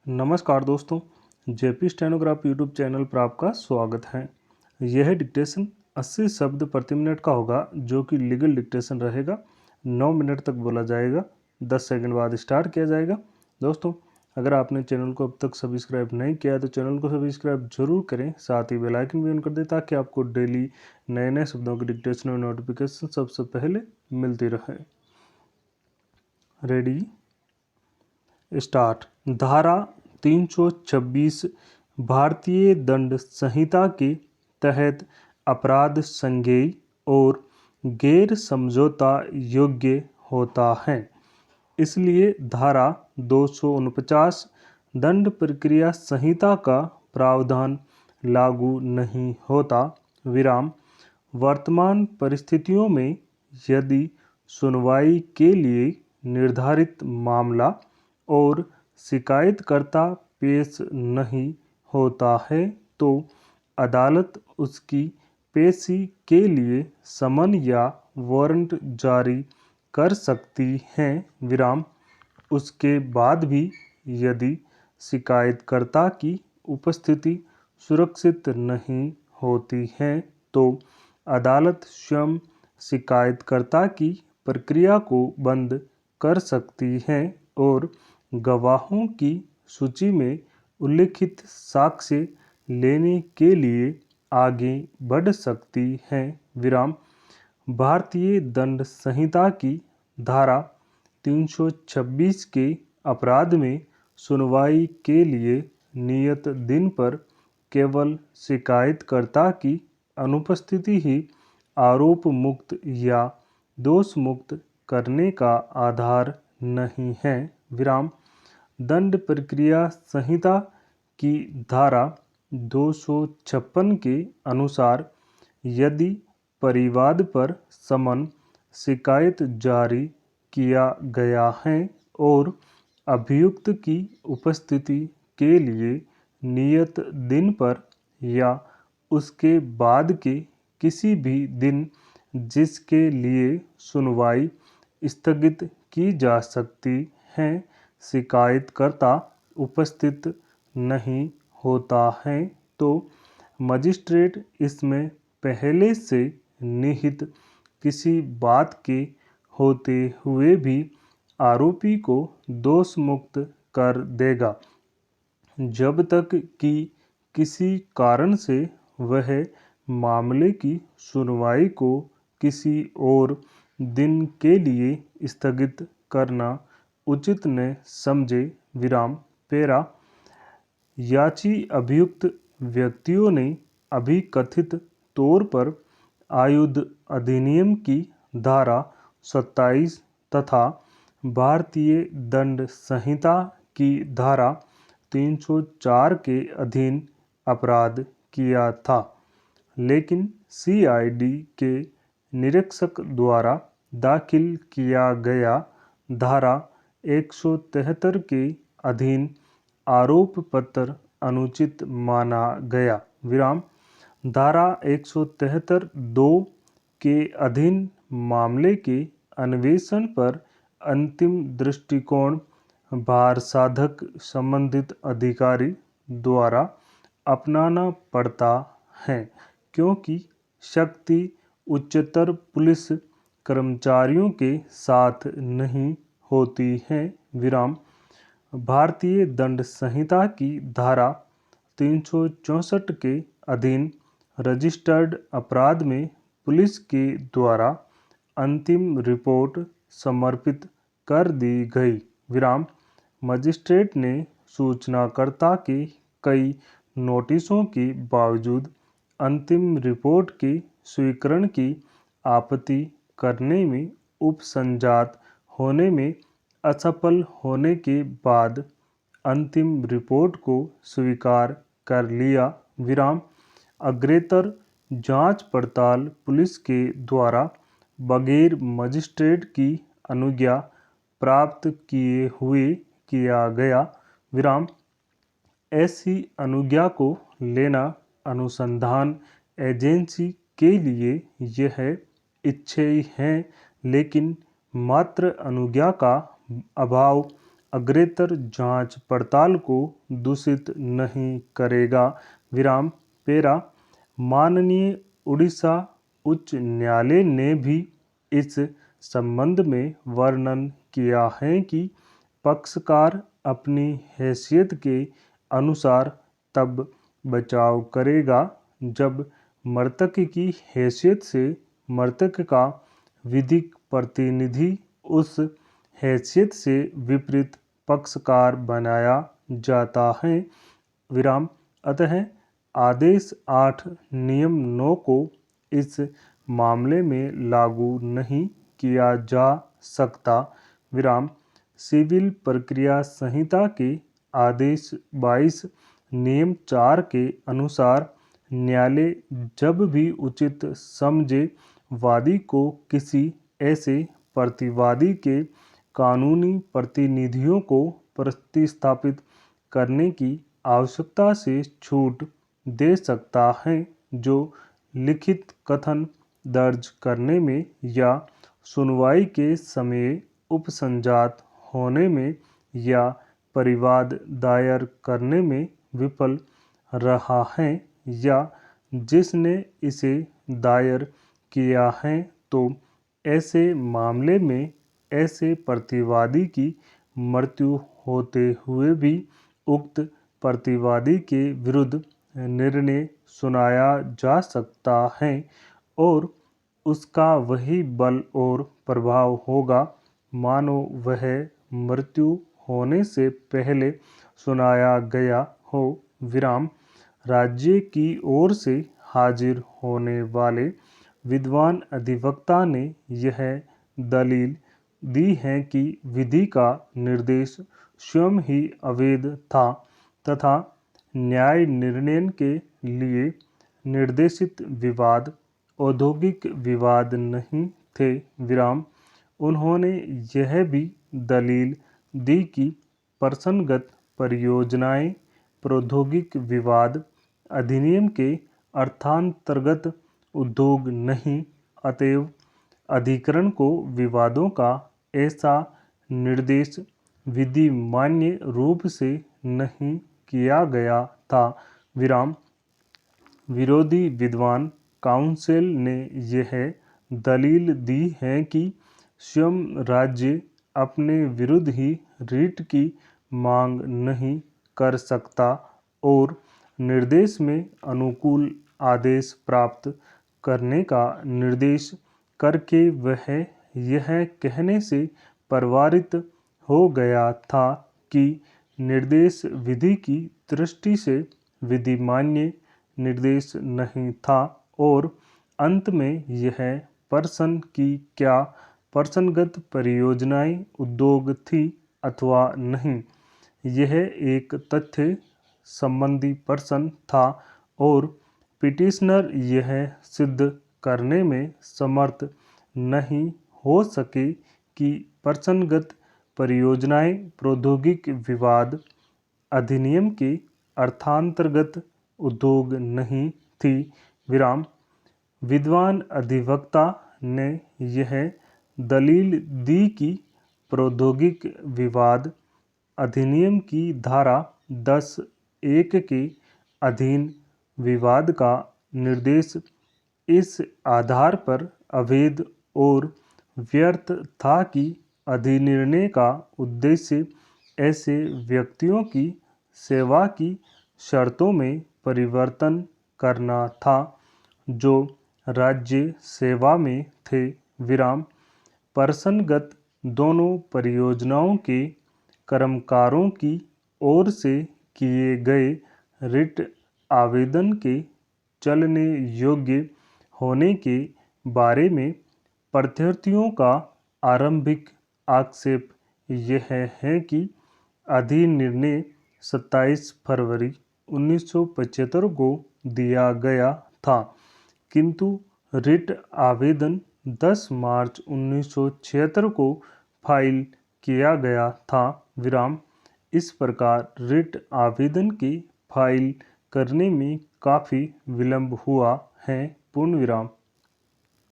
नमस्कार दोस्तों, JP stenograph YouTube channel पर आपका स्वागत है। यह डिक्टेशन 80 शब्द प्रति मिनट का होगा, जो कि लीगल डिक्टेशन रहेगा। 9 मिनट तक बोला जाएगा, 10 सेकंड बाद स्टार्ट किया जाएगा। दोस्तों, अगर आपने चैनल को अब तक सब्सक्राइब नहीं किया है तो चैनल को सब्सक्राइब जरूर करें, साथ ही बेल आइकन भी ऑन कर दें ताकि आपको डेली नए नए शब्दों की डिक्टेशन और नोटिफिकेशन सबसे पहले मिलती रहे। Ready, start. धारा 326 भारतीय दंड संहिता के तहत अपराध संज्ञेय और गैर समझौता योग्य होता है, इसलिए धारा 249 दंड प्रक्रिया संहिता का प्रावधान लागू नहीं होता। विराम। वर्तमान परिस्थितियों में यदि सुनवाई के लिए निर्धारित मामला और शिकायतकर्ता पेश नहीं होता है तो अदालत उसकी पेशी के लिए समन या वारंट जारी कर सकती है। विराम। उसके बाद भी यदि शिकायतकर्ता की उपस्थिति सुरक्षित नहीं होती है तो अदालत स्वयं शिकायतकर्ता की प्रक्रिया को बंद कर सकती है और गवाहों की सूची में उल्लिखित साक्ष्य लेने के लिए आगे बढ़ सकती है। विराम। भारतीय दंड संहिता की धारा 326 के अपराध में सुनवाई के लिए नियत दिन पर केवल शिकायतकर्ता की अनुपस्थिति ही आरोप मुक्त या दोष मुक्त करने का आधार नहीं है। विराम। दंड प्रक्रिया संहिता की धारा 256 के अनुसार यदि परिवाद पर समन शिकायत जारी किया गया है और अभियुक्त की उपस्थिति के लिए नियत दिन पर या उसके बाद के किसी भी दिन जिसके लिए सुनवाई स्थगित की जा सकती है, शिकायतकर्ता उपस्थित नहीं होता है तो मजिस्ट्रेट इसमें पहले से निहित किसी बात के होते हुए भी आरोपी को दोष मुक्त कर देगा, जब तक कि किसी कारण से वह मामले की सुनवाई को किसी और दिन के लिए स्थगित करना उचित न समझे। विराम। पेरा। याची अभियुक्त व्यक्तियों ने अभी कथित तौर पर आयुध अधिनियम की धारा 27 तथा भारतीय दंड संहिता की धारा 304 के अधीन अपराध किया था, लेकिन सीआईडी के निरीक्षक द्वारा दाखिल किया गया धारा 173 के अधीन आरोप पत्र अनुचित माना गया। विराम। धारा 173(2) के अधीन मामले के अन्वेषण पर अंतिम दृष्टिकोण भार साधक संबंधित अधिकारी द्वारा अपनाना पड़ता है, क्योंकि शक्ति उच्चतर पुलिस कर्मचारियों के साथ नहीं होती है। विराम। भारतीय दंड संहिता की धारा 364 के अधीन रजिस्टर्ड अपराध में पुलिस के द्वारा अंतिम रिपोर्ट समर्पित कर दी गई। विराम। मजिस्ट्रेट ने सूचनाकर्ता के कई नोटिसों के बावजूद अंतिम रिपोर्ट के स्वीकरण की आपत्ति करने में उपसंजात होने में असफल होने के बाद अंतिम रिपोर्ट को स्वीकार कर लिया। विराम। अग्रेतर जांच पड़ताल पुलिस के द्वारा बगैर मजिस्ट्रेट की अनुज्ञा प्राप्त किए हुए किया गया। विराम। ऐसी अनुज्ञा को लेना अनुसंधान एजेंसी के लिए यह इच्छेय है, लेकिन मात्र अनुज्ञा का अभाव अग्रेतर जांच पड़ताल को दूषित नहीं करेगा। विराम पेरा। माननीय उड़ीसा उच्च न्यायालय ने भी इस संबंध में वर्णन किया है कि पक्षकार अपनी हैसियत के अनुसार तब बचाव करेगा जब मृतक की हैसियत से मृतक का विधिक प्रतिनिधि उस हैसियत से विपरीत पक्षकार बनाया जाता है। विराम अतः आदेश 8 नियम 9 को इस मामले में लागू नहीं किया जा सकता। विराम सिविल प्रक्रिया संहिता के आदेश 22 नियम 4 के अनुसार न्यायालय जब भी उचित समझे वादी को किसी ऐसे प्रतिवादी के कानूनी प्रतिनिधियों को प्रतिस्थापित करने की आवश्यकता से छूट दे सकता है जो लिखित कथन दर्ज करने में या सुनवाई के समय उपसंजात होने में या परिवाद दायर करने में विफल रहा है या जिसने इसे दायर किया है, तो ऐसे मामले में ऐसे प्रतिवादी की मृत्यु होते हुए भी उक्त प्रतिवादी के विरुद्ध निर्णय सुनाया जा सकता है और उसका वही बल और प्रभाव होगा मानो वह मृत्यु होने से पहले सुनाया गया हो। विराम राज्य की ओर से हाजिर होने वाले विद्वान अधिवक्ता ने यह दलील दी है कि विधि का निर्देश स्वयं ही अवैध था तथा न्याय निर्णय के लिए निर्देशित विवाद औद्योगिक विवाद नहीं थे। विराम उन्होंने यह भी दलील दी कि प्रसंगत परियोजनाएं प्रौद्योगिक विवाद अधिनियम के अर्थांतर्गत उद्योग नहीं, अतएव अधिकरण को विवादों का ऐसा निर्देश विधिमान्य रूप से नहीं किया गया था। विराम विरोधी विद्वान काउंसिल ने यह दलील दी है कि स्वयं राज्य अपने विरुद्ध ही रिट की मांग नहीं कर सकता और निर्देश में अनुकूल आदेश प्राप्त करने का निर्देश करके वह यह कहने से प्रवारित हो गया था कि निर्देश विधि की दृष्टि से विधिमान्य निर्देश नहीं था और अंत में यह प्रश्न की क्या प्रसंगत परियोजनाएं उद्योग थी अथवा नहीं, यह एक तथ्य संबंधी प्रश्न था और पिटिशनर यह सिद्ध करने में समर्थ नहीं हो सके कि प्रसंगत परियोजनाएं प्रौद्योगिक विवाद अधिनियम के अर्थांतर्गत उद्योग नहीं थी। विराम विद्वान अधिवक्ता ने यह दलील दी कि प्रौद्योगिक विवाद अधिनियम की धारा 10(1) के अधीन विवाद का निर्देश इस आधार पर अवैध और व्यर्थ था कि अधिनिर्णय का उद्देश्य ऐसे व्यक्तियों की सेवा की शर्तों में परिवर्तन करना था जो राज्य सेवा में थे। विराम प्रसंगत दोनों परियोजनाओं के कर्मकारों की ओर से किए गए रिट आवेदन के चलने योग्य होने के बारे में प्रत्यार्थियों का आरंभिक आक्षेप यह है कि अधिनिर्णय 27 फरवरी 1975 को दिया गया था, किंतु रिट आवेदन 10 मार्च 1976 को फाइल किया गया था। विराम इस प्रकार रिट आवेदन के फाइल करने में काफ़ी विलंब हुआ है। पूर्ण विराम।